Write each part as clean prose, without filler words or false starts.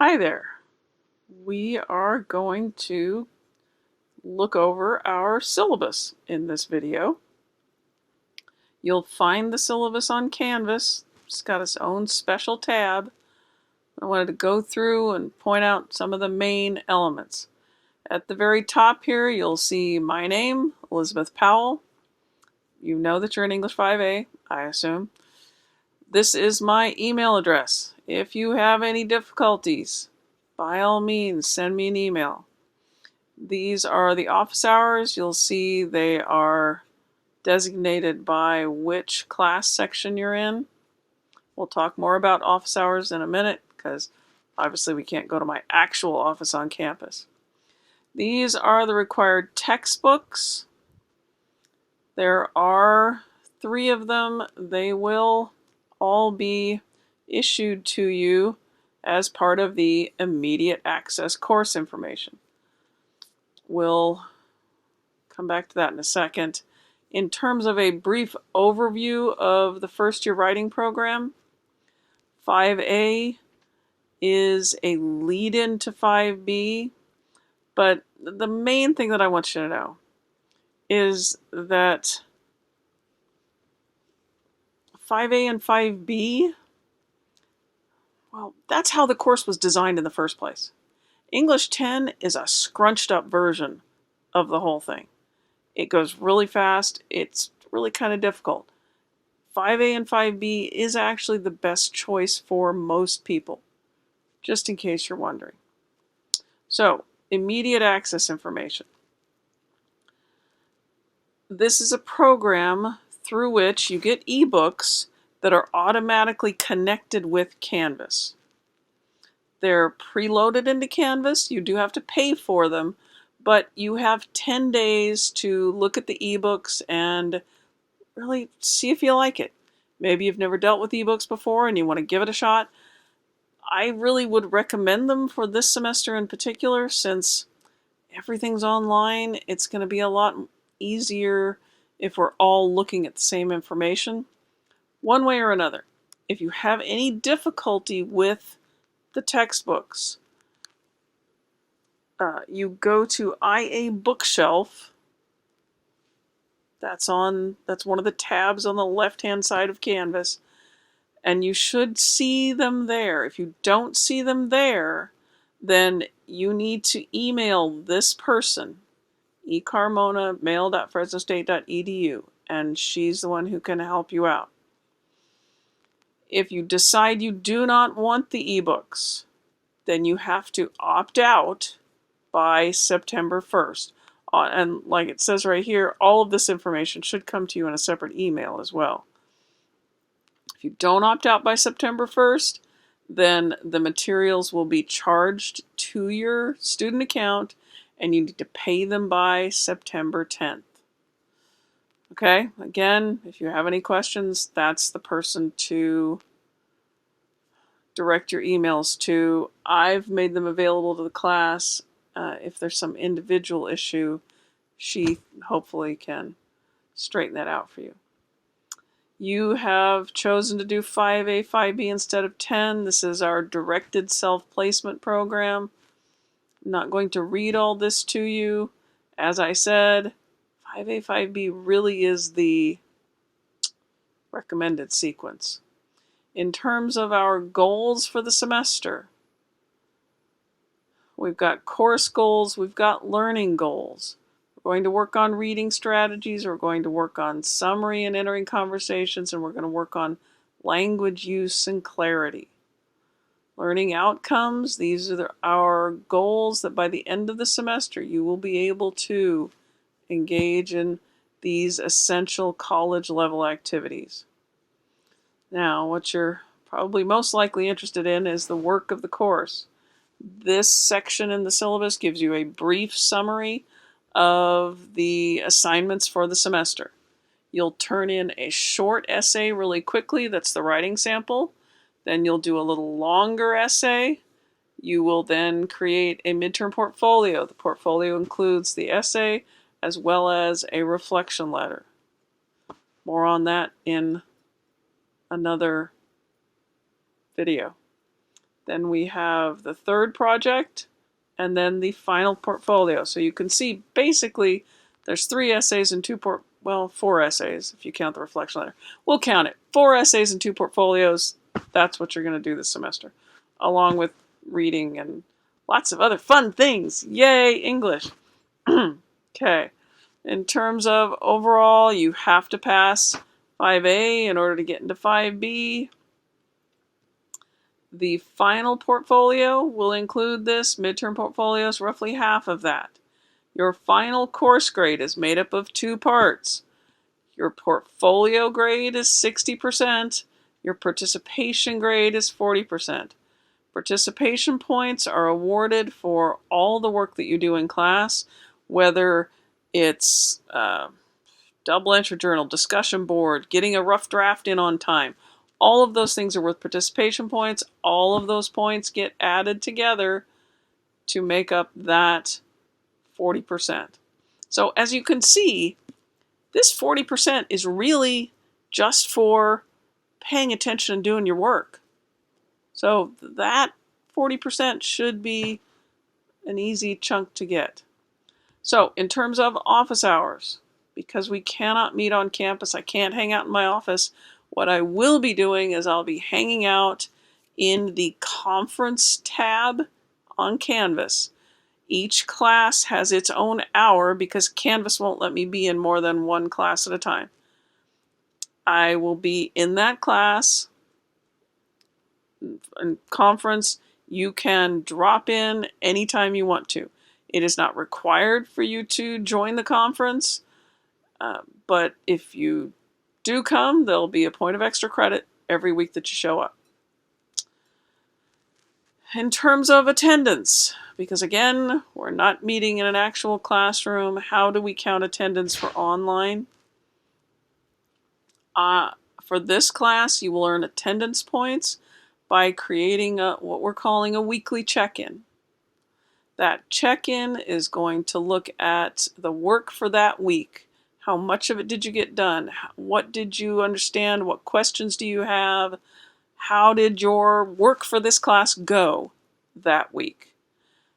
Hi there. We are going to look over our syllabus in this video. You'll find the syllabus on Canvas. It's got its own special tab. I wanted to go through and point out some of the main elements. At the very top here, you'll see my name, Elizabeth Powell. You know that you're in English 5A, I assume. This is my email address. If you have any difficulties, by all means, send me an email. These are the office hours. You'll see they are designated by which class section you're in. We'll talk more about office hours in a minute because obviously we can't go to my actual office on campus. These are the required textbooks. There are 3 of them. They will all be issued to you as part of the immediate access course information. We'll come back to that in a second. In terms of a brief overview of the first year writing program, 5A is a lead-in to 5B, but the main thing that I want you to know is that 5A and 5B, well, that's how the course was designed in the first place. English 10 is a scrunched up version of the whole thing. It goes really fast. It's really kind of difficult. 5A and 5B is actually the best choice for most people, just in case you're wondering. So, immediate access information. This is a program through which you get ebooks that are automatically connected with Canvas. They're preloaded into Canvas. You do have to pay for them, but you have 10 days to look at the ebooks and really see if you like it. Maybe you've never dealt with ebooks before and you want to give it a shot. I really would recommend them for this semester in particular, since everything's online. It's going to be a lot easier if we're all looking at the same information, one way or another. If you have any difficulty with the textbooks, you go to IA Bookshelf. That's one of the tabs on the left-hand side of Canvas, and you should see them there. If you don't see them there, then you need to email this person, ecarmona@mail.fresnostate.edu, and she's the one who can help you out. If you decide you do not want the ebooks, then you have to opt out by September 1st. And like it says right here, all of this information should come to you in a separate email as well. If you don't opt out by September 1st, then the materials will be charged to your student account and you need to pay them by September 10th. Okay, again, if you have any questions, that's the person to direct your emails to. I've made them available to the class. If there's some individual issue, she hopefully can straighten that out for you. You have chosen to do 5A, 5B instead of 10. This is our directed self-placement program. I'm not going to read all this to you. As I said, 5A, 5B really is the recommended sequence. In terms of our goals for the semester, we've got course goals, we've got learning goals. We're going to work on reading strategies, we're going to work on summary and entering conversations, and we're going to work on language use and clarity. Learning outcomes, these are our goals that by the end of the semester you will be able to engage in these essential college level activities. Now, what you're probably most likely interested in is the work of the course. This section in the syllabus gives you a brief summary of the assignments for the semester. You'll turn in a short essay really quickly, that's the writing sample. Then you'll do a little longer essay. You will then create a midterm portfolio. The portfolio includes the essay as well as a reflection letter. More on that in another video. Then we have the third project, and then the final portfolio. So you can see basically there's 3 essays and 4 essays if you count the reflection letter. We'll count it. 4 essays and 2 portfolios. That's what you're going to do this semester, along with reading and lots of other fun things. Yay, English. Okay. In terms of overall, you have to pass 5A in order to get into 5B. The final portfolio will include this. Midterm portfolio is roughly half of that. Your final course grade is made up of 2 parts. Your portfolio grade is 60%. Your participation grade is 40%. Participation points are awarded for all the work that you do in class, whether it's double entry journal, discussion board, getting a rough draft in on time. All of those things are worth participation points. All of those points get added together to make up that 40%. So as you can see, this 40% is really just for paying attention and doing your work. So that 40% should be an easy chunk to get. So in terms of office hours, because we cannot meet on campus, I can't hang out in my office. What I will be doing is I'll be hanging out in the conference tab on Canvas. Each class has its own hour because Canvas won't let me be in more than one class at a time. I will be in that class. In conference, you can drop in anytime you want to. It is not required for you to join the conference, but if you do come, there'll be a point of extra credit every week that you show up. In terms of attendance, because again, we're not meeting in an actual classroom, how do we count attendance for online? For this class, you will earn attendance points by creating what we're calling a weekly check-in. That check-in is going to look at the work for that week. How much of it did you get done? What did you understand? What questions do you have? How did your work for this class go that week?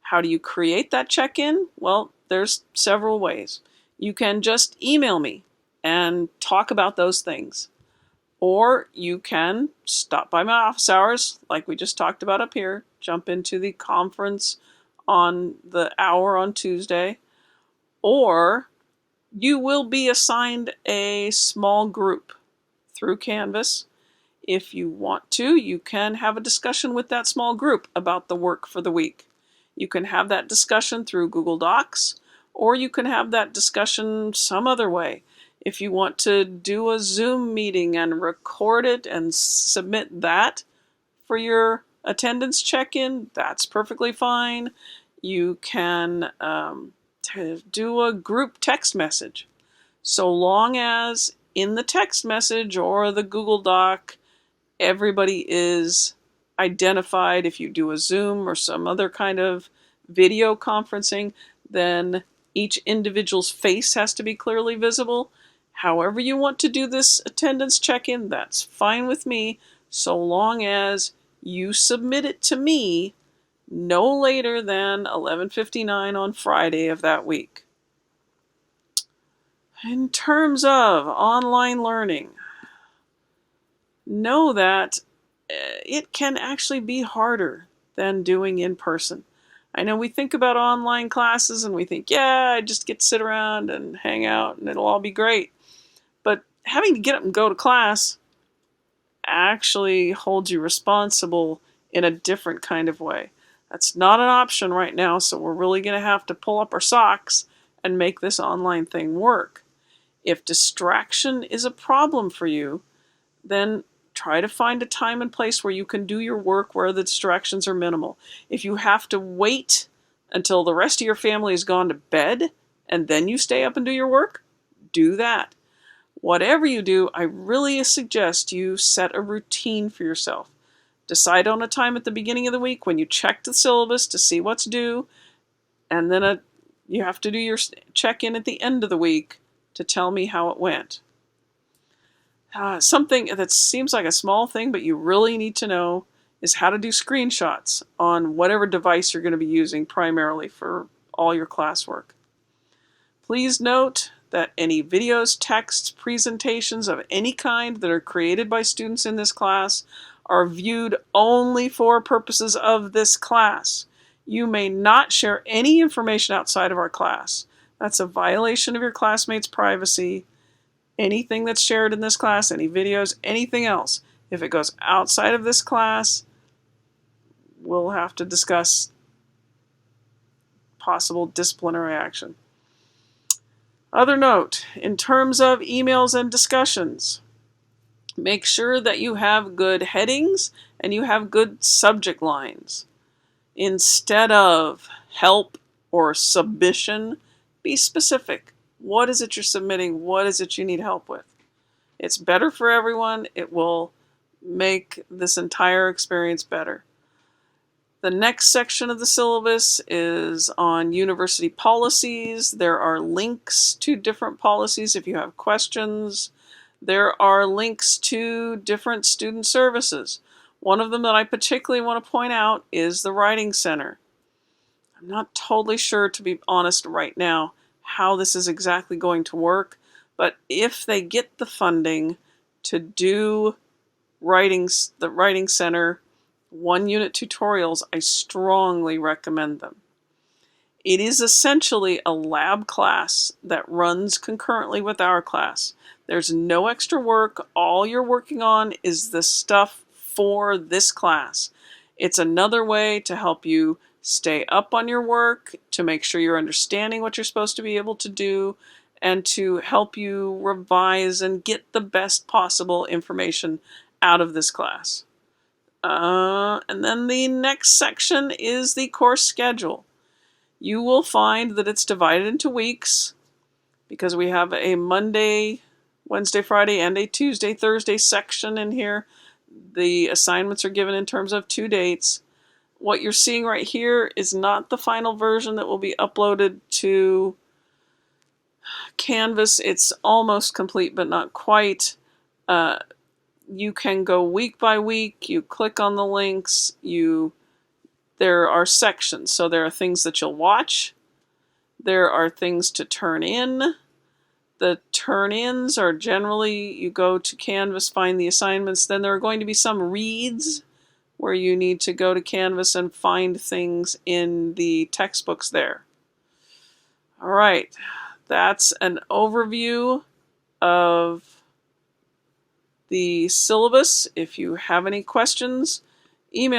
How do you create that check-in? Well, there's several ways. You can just email me and talk about those things. Or you can stop by my office hours, like we just talked about up here, jump into the conference on the hour on Tuesday, or you will be assigned a small group through Canvas. If you want to, you can have a discussion with that small group about the work for the week. You can have that discussion through Google Docs, or you can have that discussion some other way. If you want to do a Zoom meeting and record it and submit that for your attendance check-in, that's perfectly fine. You can do a group text message. So long as in the text message or the Google Doc, everybody is identified. If you do a Zoom or some other kind of video conferencing, then each individual's face has to be clearly visible. However you want to do this attendance check-in, that's fine with me, so long as you submit it to me no later than 11:59 on Friday of that week. In terms of online learning, know that it can actually be harder than doing in person. I know we think about online classes and we think, yeah, I just get to sit around and hang out and it'll all be great. But having to get up and go to class actually holds you responsible in a different kind of way. That's not an option right now, so we're really going to have to pull up our socks and make this online thing work. If distraction is a problem for you, then try to find a time and place where you can do your work where the distractions are minimal. If you have to wait until the rest of your family has gone to bed and then you stay up and do your work, do that. Whatever you do, I really suggest you set a routine for yourself. Decide on a time at the beginning of the week when you check the syllabus to see what's due, and then you have to do your check-in at the end of the week to tell me how it went. Something that seems like a small thing, but you really need to know, is how to do screenshots on whatever device you're going to be using primarily for all your classwork. Please note that any videos, texts, presentations of any kind that are created by students in this class are viewed only for purposes of this class. You may not share any information outside of our class. That's a violation of your classmates' privacy. Anything that's shared in this class, any videos, anything else, if it goes outside of this class, we'll have to discuss possible disciplinary action. Other note, in terms of emails and discussions, make sure that you have good headings and you have good subject lines. Instead of help or submission, be specific. What is it you're submitting? What is it you need help with? It's better for everyone. It will make this entire experience better. The next section of the syllabus is on university policies. There are links to different policies if you have questions. There are links to different student services. One of them that I particularly want to point out is the Writing Center. I'm not totally sure, to be honest right now, how this is exactly going to work, but if they get the funding to do the Writing Center 1-unit tutorials, I strongly recommend them. It is essentially a lab class that runs concurrently with our class. There's no extra work. All you're working on is the stuff for this class. It's another way to help you stay up on your work, to make sure you're understanding what you're supposed to be able to do, and to help you revise and get the best possible information out of this class. And then the next section is the course schedule. You will find that it's divided into weeks because we have a Monday, Wednesday, Friday, and a Tuesday, Thursday section in here. The assignments are given in terms of 2 dates. What you're seeing right here is not the final version that will be uploaded to Canvas. It's almost complete, but not quite. You can go week by week. You click on the links. There are sections. So there are things that you'll watch. There are things to turn in. The turn-ins are generally, you go to Canvas, find the assignments. Then there are going to be some reads where you need to go to Canvas and find things in the textbooks there. All right, that's an overview of the syllabus. If you have any questions, email